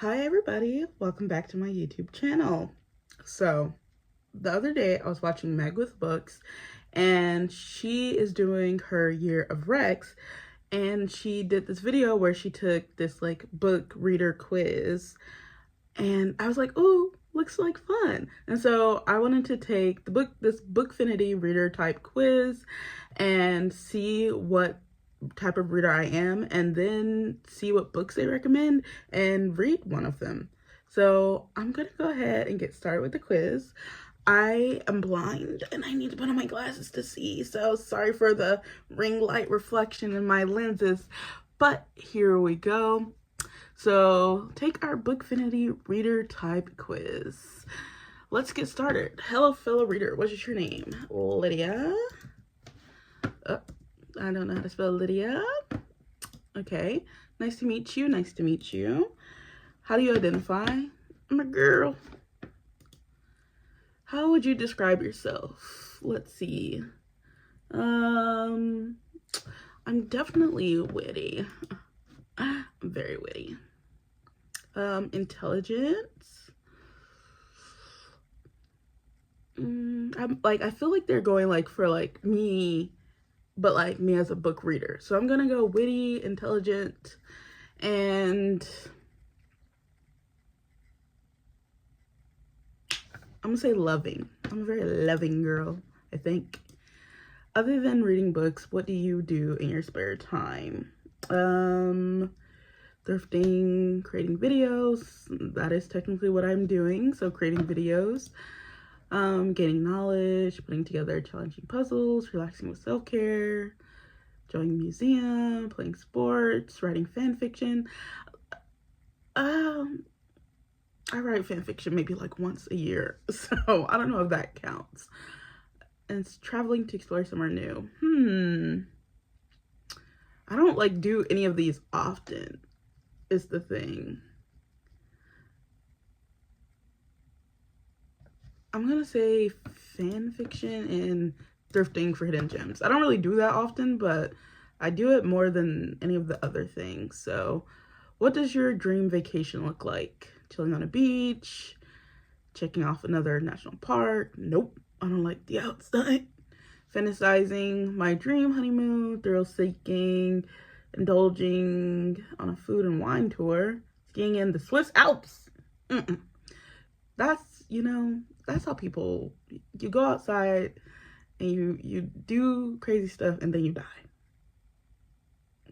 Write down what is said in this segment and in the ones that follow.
Hi everybody, welcome back to my YouTube channel. So the other day I was watching Meg with Books and she is doing her year of Rex, and she did this video where she took this like book reader quiz, and I was like, oh, looks like fun. And so I wanted to take this bookfinity reader type quiz and see what type of reader I am, and then see what books they recommend and read one of them. So I'm gonna go ahead and get started with the quiz. I am blind and I need to put on my glasses to see, so sorry for the ring light reflection in my lenses, but here we go. So take our bookfinity reader type quiz. Let's get started. Hello fellow reader, what is your name? Lydia. I don't know how to spell Lydia. Okay, nice to meet you. Nice to meet you. How do you identify? I'm a girl. How would you describe yourself? Let's see. I'm definitely witty. I'm very witty. Intelligence. I feel like they're going like for like me, but like me as a book reader. So I'm gonna go witty, intelligent, and I'm gonna say loving. I'm a very loving girl, I think. Other than reading books, what do you do in your spare time? Thrifting, creating videos. That is technically what I'm doing. So creating videos, gaining knowledge, putting together challenging puzzles, relaxing with self-care, joining a museum, playing sports, writing fan fiction. I write fan fiction maybe like once a year, so I don't know if that counts. And it's traveling to explore somewhere new. I don't like do any of these often, is the thing. I'm gonna say fan fiction and thrifting for hidden gems. I don't really do that often, but I do it more than any of the other things. So what does your dream vacation look like? Chilling on a beach, checking off another national park? Nope, I don't like the outside. Fantasizing my dream honeymoon, thrill seeking, indulging on a food and wine tour, skiing in the Swiss Alps. That's, that's how people, you go outside and you do crazy stuff and then you die.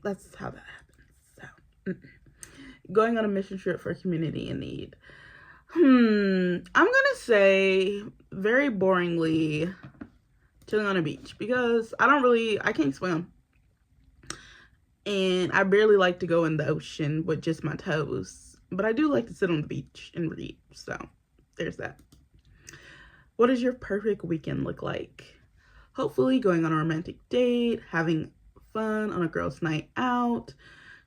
That's how that happens. So going on a mission trip for a community in need. I'm gonna say very boringly chilling on a beach, because I can't swim, and I barely like to go in the ocean with just my toes, but I do like to sit on the beach and read. So there's that. What does your perfect weekend look like? Hopefully going on a romantic date, having fun on a girls' night out,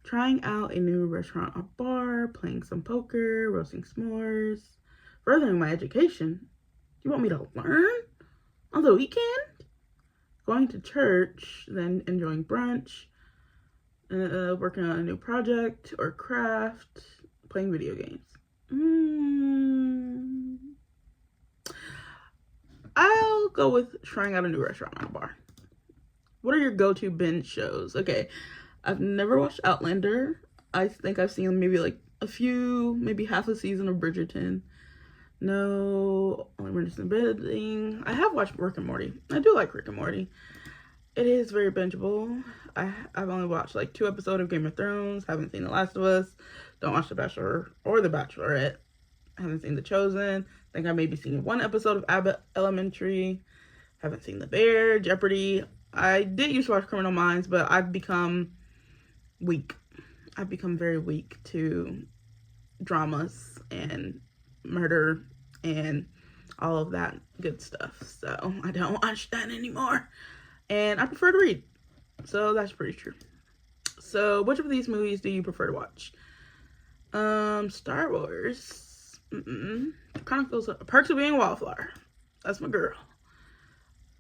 trying out a new restaurant or bar, playing some poker, roasting s'mores, furthering my education. You want me to learn on the weekend? Going to church, then enjoying brunch, working on a new project or craft, playing video games. I'll go with trying out a new restaurant or bar. What are your go-to binge shows? Okay, I've never watched Outlander. I think I've seen maybe like a few, maybe half a season of Bridgerton. No, only Witness in Building. I have watched Rick and Morty. I do like Rick and Morty. It is very bingeable. I've only watched like 2 episodes of Game of Thrones. Haven't seen The Last of Us. Don't watch The Bachelor or The Bachelorette. Haven't seen The Chosen. I think I maybe seen 1 episode of Abbott Elementary. Haven't seen The Bear, Jeopardy. I did used to watch Criminal Minds, but I've become weak. I've become very weak to dramas and murder and all of that good stuff. So I don't watch that anymore. And I prefer to read. So that's pretty true. So which of these movies do you prefer to watch? Star Wars. Chronicles of Perks of Being a Wallflower. That's my girl.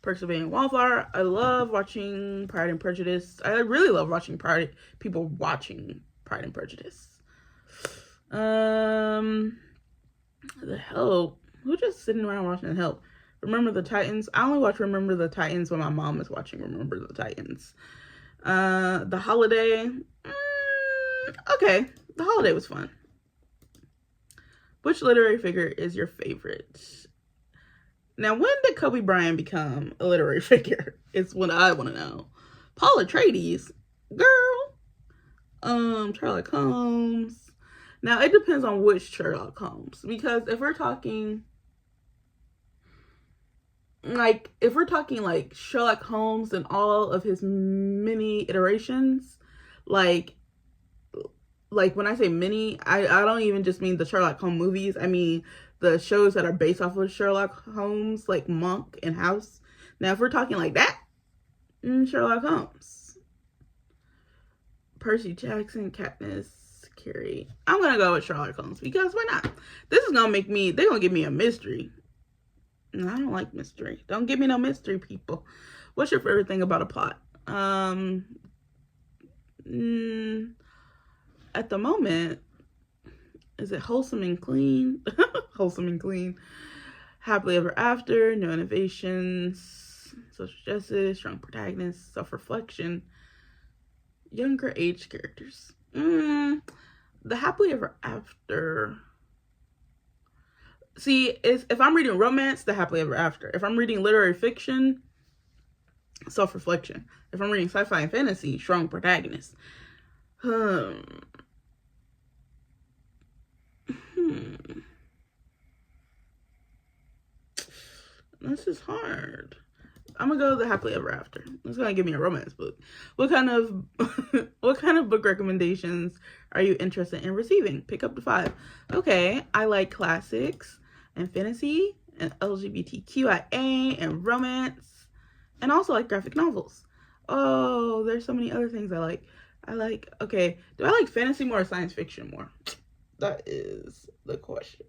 Perks of Being a Wallflower. I love watching Pride and Prejudice. I really love watching people watching Pride and Prejudice. The Help. Who just sitting around watching The Help? Remember the Titans. I only watch Remember the Titans when my mom is watching Remember the Titans. The Holiday. Okay, The Holiday was fun. Which literary figure is your favorite? Now, when did Kobe Bryant become a literary figure? It's what I want to know. Paul Atreides, girl. Sherlock Holmes. Now, it depends on which Sherlock Holmes, because if we're talking like Sherlock Holmes and all of his many iterations, like when I say many, I don't even just mean the Sherlock Holmes movies. I mean the shows that are based off of Sherlock Holmes, like Monk and House. Now, if we're talking like that, Sherlock Holmes. Percy Jackson, Katniss, Carrie. I'm gonna go with Sherlock Holmes, because why not? This is gonna they're gonna give me a mystery. And I don't like mystery. Don't give me no mystery, people. What's your favorite thing about a plot? At the moment, is it wholesome and clean? Wholesome and clean. Happily ever after, no innovations, social justice, strong protagonists, self-reflection, younger age characters. The happily ever after. See, if I'm reading romance, the happily ever after. If I'm reading literary fiction, self-reflection. If I'm reading sci-fi and fantasy, strong protagonist. This is hard. I'm gonna go with the happily ever after. It's gonna give me a romance book. What kind of book recommendations are you interested in receiving? Pick up to 5. Okay, I like classics and fantasy and LGBTQIA and romance, and also like graphic novels. Oh, there's so many other things I like. Okay, do I like fantasy more or science fiction more? That is the question.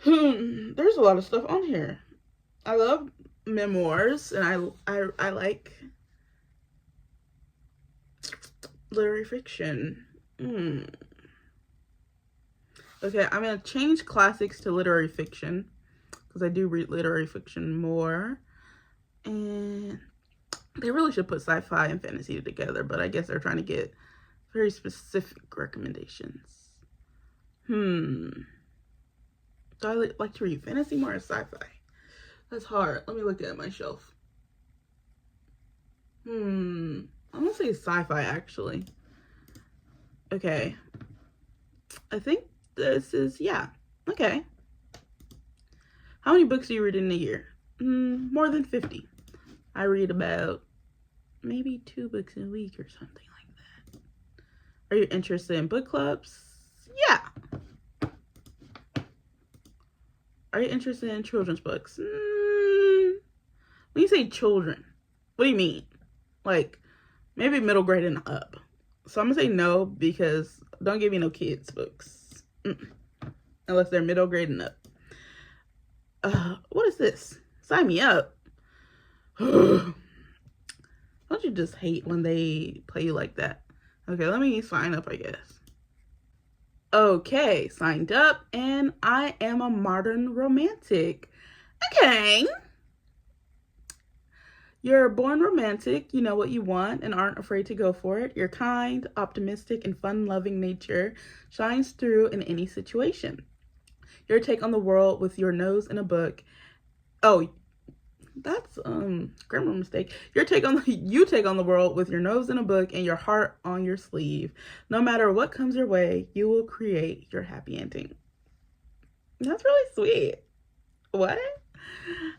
There's a lot of stuff on here. I love memoirs, and I like literary fiction. Okay, I'm gonna change classics to literary fiction, because I do read literary fiction more. And they really should put sci-fi and fantasy together, but I guess they're trying to get very specific recommendations. Do I like to read fantasy more or sci-fi? That's hard. Let me look at my shelf. I'm gonna say sci-fi, actually. Okay. I think this is, yeah. Okay. How many books do you read in a year? More than 50. I read about maybe 2 books a week or something like that. Are you interested in book clubs? Yeah. Are you interested in children's books? When you say children, what do you mean? Like, maybe middle grade and up. So I'm gonna say no, because don't give me no kids books. Unless they're middle grade and up. What is this? Sign me up. Don't you just hate when they play you like that? Okay, let me sign up, I guess. Okay, signed up, and I am a modern romantic. Okay. You're a born romantic, you know what you want and aren't afraid to go for it. Your kind, optimistic, and fun-loving nature shines through in any situation. Your take on the world with your nose in a book. Oh, that's grammar mistake. You take on the world with your nose in a book and your heart on your sleeve. No matter what comes your way, you will create your happy ending. That's really sweet. What?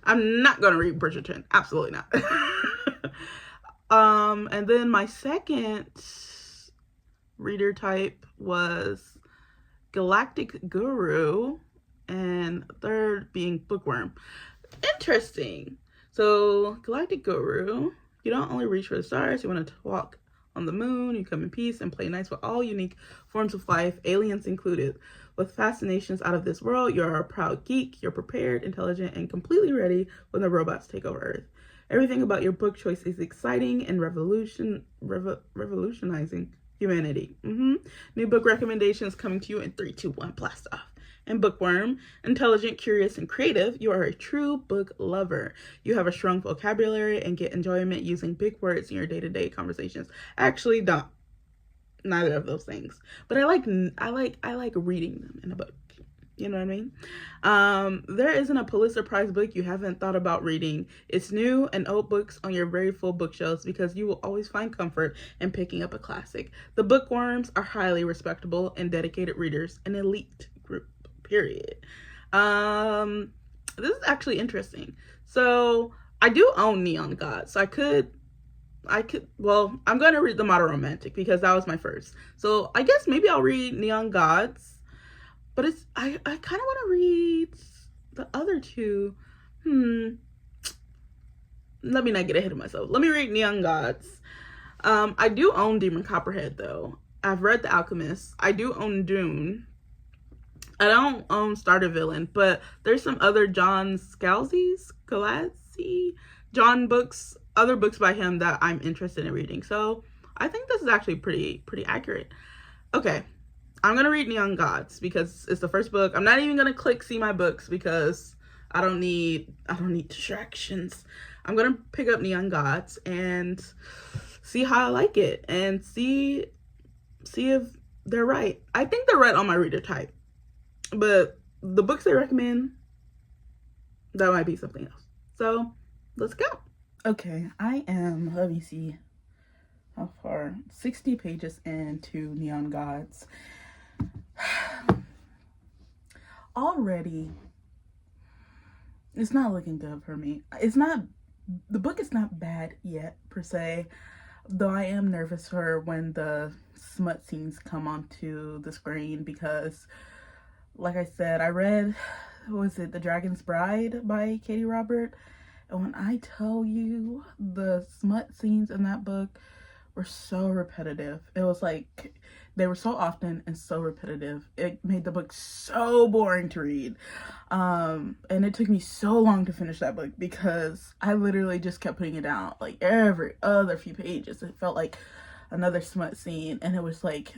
I'm not gonna read Bridgerton. Absolutely not. And then my second reader type was Galactic Guru, and third being Bookworm. Interesting. So, Galactic Guru, you don't only reach for the stars, you want to walk on the moon, you come in peace and play nice with all unique forms of life, aliens included. With fascinations out of this world, you're a proud geek, you're prepared, intelligent, and completely ready when the robots take over Earth. Everything about your book choice is exciting and revolutionizing. Humanity. New book recommendations coming to you in 3, 2, 1, blast off. And Bookworm, intelligent, curious, and creative, you are a true book lover. You have a strong vocabulary and get enjoyment using big words in your day-to-day conversations. I actually don't. Neither of those things. But I like reading them in a book. You know what I mean? There isn't a Pulitzer Prize book you haven't thought about reading. It's new and old books on your very full bookshelves because you will always find comfort in picking up a classic. The Bookworms are highly respectable and dedicated readers, an elite group, period. This is actually interesting. So I do own Neon God, so I could, well, I'm going to read The Model Romantic because that was my first. So I guess maybe I'll read Neon Gods. But I kind of want to read the other two. Let me not get ahead of myself. Let me read Neon Gods. I do own Demon Copperhead, though. I've read The Alchemist. I do own Dune. I don't own Starter Villain, but there's some other John Scalzi, John books, other books by him that I'm interested in reading. So I think this is actually pretty accurate. Okay. I'm going to read Neon Gods because it's the first book. I'm not even going to click see my books because I don't need distractions. I'm going to pick up Neon Gods and see how I like it and see if they're right. I think they're right on my reader type. But the books they recommend, that might be something else. So, let's go. Okay, I am, let me see how far, 60 pages into Neon Gods. Already it's not looking good for me. The book is not bad yet per se, though I am nervous for when the smut scenes come onto the screen because, like I said, I read, The Dragon's Bride by Katie Robert, and when I tell you the smut scenes in that book were so repetitive, it was like they were so often and so repetitive. It made the book so boring to read. And it took me so long to finish that book because I literally just kept putting it down. Like every other few pages, it felt like another smut scene. And it was like